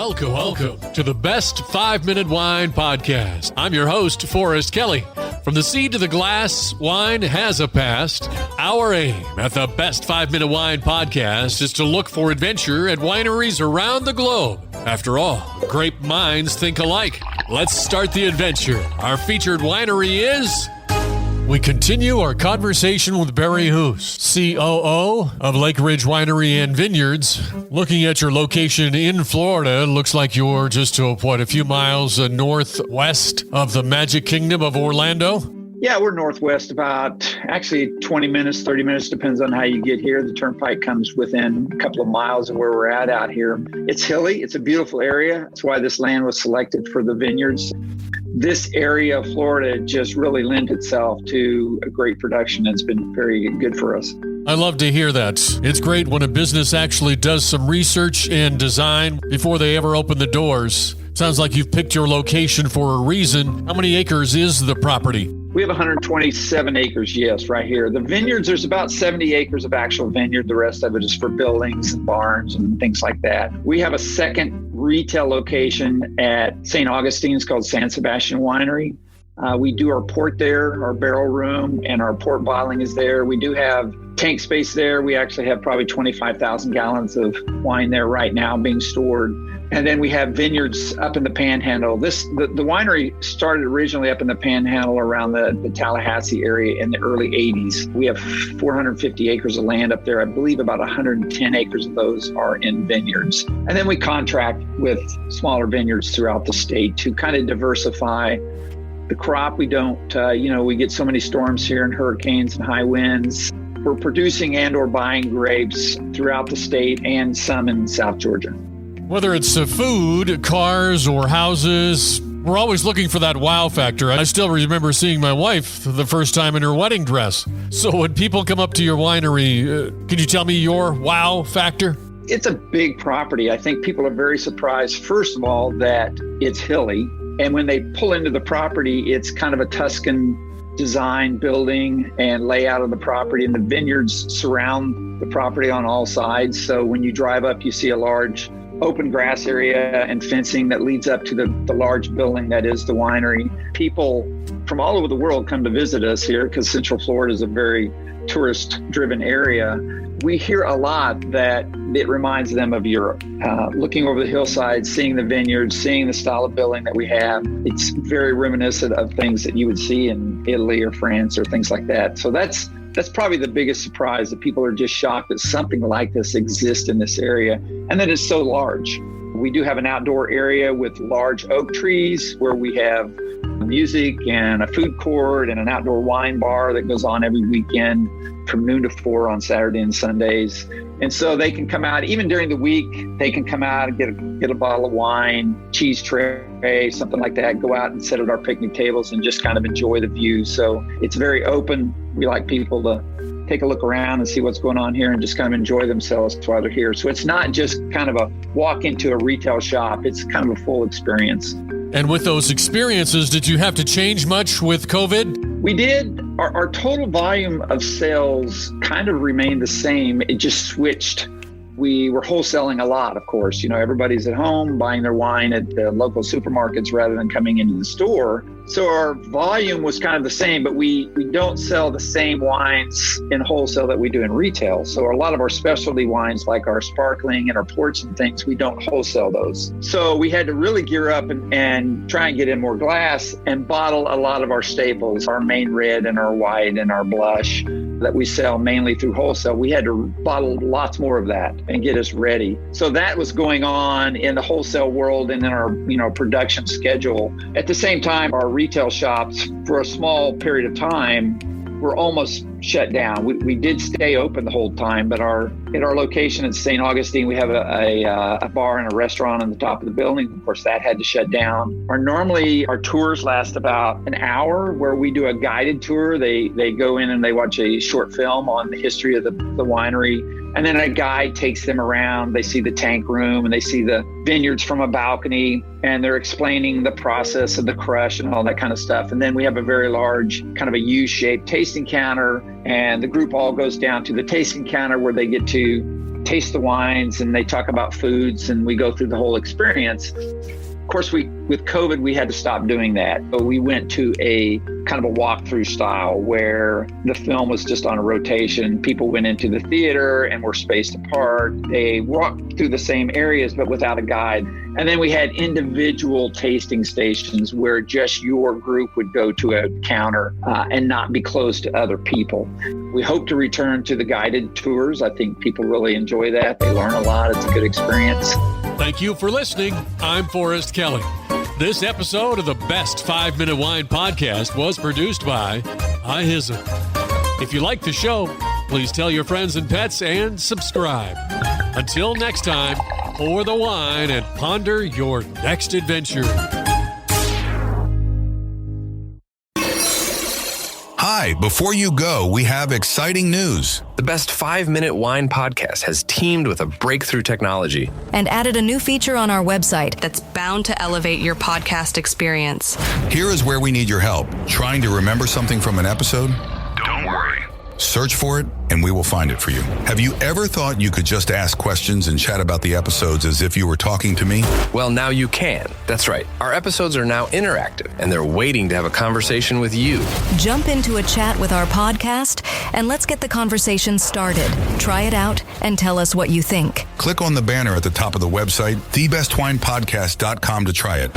Welcome to the Best 5-Minute Wine Podcast. I'm your host, Forrest Kelly. From the seed to the glass, wine has a past. Our aim at the Best 5-Minute Wine Podcast is to look for adventure at wineries around the globe. After all, great minds think alike. Let's start the adventure. Our featured winery is... We continue our conversation with Barry Hoos, COO of Lakeridge Winery and Vineyards. Looking at your location in Florida, it looks like you're just a few miles northwest of the Magic Kingdom of Orlando. Yeah, we're northwest about 20 minutes, 30 minutes, depends on how you get here. The turnpike comes within a couple of miles of where we're at out here. It's hilly. It's a beautiful area. That's why this land was selected for the vineyards. This area of Florida just really lent itself to a great production. It's been very good for us. I love to hear that. It's great when a business actually does some research and design before they ever open the doors. Sounds like you've picked your location for a reason. How many acres is the property? We have 127 acres, yes, right here. The vineyards, there's about 70 acres of actual vineyard. The rest of it is for buildings and barns and things like that. We have a second retail location at St. Augustine's called San Sebastian Winery. We do our port there, our barrel room, and our port bottling is there. We do have tank space there. We actually have probably 25,000 gallons of wine there right now being stored. And then we have vineyards up in the Panhandle. The winery started originally up in the Panhandle around the Tallahassee area in the early 80s. We have 450 acres of land up there. I believe about 110 acres of those are in vineyards. And then we contract with smaller vineyards throughout the state to kind of diversify the crop. We don't, we get so many storms here and hurricanes and high winds. We're producing and or buying grapes throughout the state and some in South Georgia. Whether it's food, cars, or houses, we're always looking for that wow factor. I still remember seeing my wife the first time in her wedding dress. So when people come up to your winery, can you tell me your wow factor? It's a big property. I think people are very surprised, first of all, that it's hilly. And when they pull into the property, it's kind of a Tuscan design building and layout of the property. And the vineyards surround the property on all sides. So when you drive up, you see a large open grass area and fencing that leads up to the large building that is the winery. People from all over the world come to visit us here because Central Florida is a very tourist-driven area. We hear a lot that it reminds them of Europe. Looking over the hillside, seeing the vineyards, seeing the style of building that we have, it's very reminiscent of things that you would see in Italy or France or things like that. So that's probably the biggest surprise, that people are just shocked that something like this exists in this area and that it's so large. We do have an outdoor area with large oak trees where we have music and a food court and an outdoor wine bar that goes on every weekend from noon to 4 on Saturday and Sundays. And so they can come out, even during the week, they can come out and get a bottle of wine, cheese tray, something like that, go out and sit at our picnic tables and just kind of enjoy the view. So it's very open. We like people to take a look around and see what's going on here and just kind of enjoy themselves while they're here. So it's not just kind of a walk into a retail shop. It's kind of a full experience. And with those experiences, did you have to change much with COVID? We did. Our total volume of sales kind of remained the same. It just switched. We were wholesaling a lot, of course. Everybody's at home buying their wine at the local supermarkets rather than coming into the store. So our volume was kind of the same, but we don't sell the same wines in wholesale that we do in retail. So a lot of our specialty wines, like our sparkling and our ports and things, we don't wholesale those. So we had to really gear up and try and get in more glass and bottle a lot of our staples, our main red and our white and our blush that we sell mainly through wholesale. We had to bottle lots more of that and get us ready. So that was going on in the wholesale world and in our production schedule. At the same time, our retail shops, for a small period of time, were almost shut down. We did stay open the whole time, but at our location at St. Augustine, we have a bar and a restaurant on the top of the building. Of course, that had to shut down. Normally our tours last about an hour, where we do a guided tour. They go in and they watch a short film on the history of the winery. And then a guide takes them around. They see the tank room and they see the vineyards from a balcony, and they're explaining the process of the crush and all that kind of stuff. And then we have a very large kind of a U-shaped tasting counter, and the group all goes down to the tasting counter where they get to taste the wines and they talk about foods and we go through the whole experience. Of course, with COVID, we had to stop doing that. But we went to a kind of a walkthrough style where the film was just on a rotation. People went into the theater and were spaced apart. They walked through the same areas, but without a guide. And then we had individual tasting stations where just your group would go to a counter and not be close to other people. We hope to return to the guided tours. I think people really enjoy that. They learn a lot. It's a good experience. Thank you for listening. I'm Forrest Kelly. This episode of the Best 5 Minute Wine Podcast was produced by iHism. If you like the show, please tell your friends and pets and subscribe. Until next time, pour the wine and ponder your next adventure. Hi, before you go, we have exciting news. The Best 5 Minute Wine Podcast has teamed with a breakthrough technology and added a new feature on our website that's bound to elevate your podcast experience. Here is where we need your help. Trying to remember something from an episode? Don't worry. Search for it, and we will find it for you. Have you ever thought you could just ask questions and chat about the episodes as if you were talking to me? Well, now you can. That's right. Our episodes are now interactive, and they're waiting to have a conversation with you. Jump into a chat with our podcast, and let's get the conversation started. Try it out and tell us what you think. Click on the banner at the top of the website, thebestwinepodcast.com, to try it.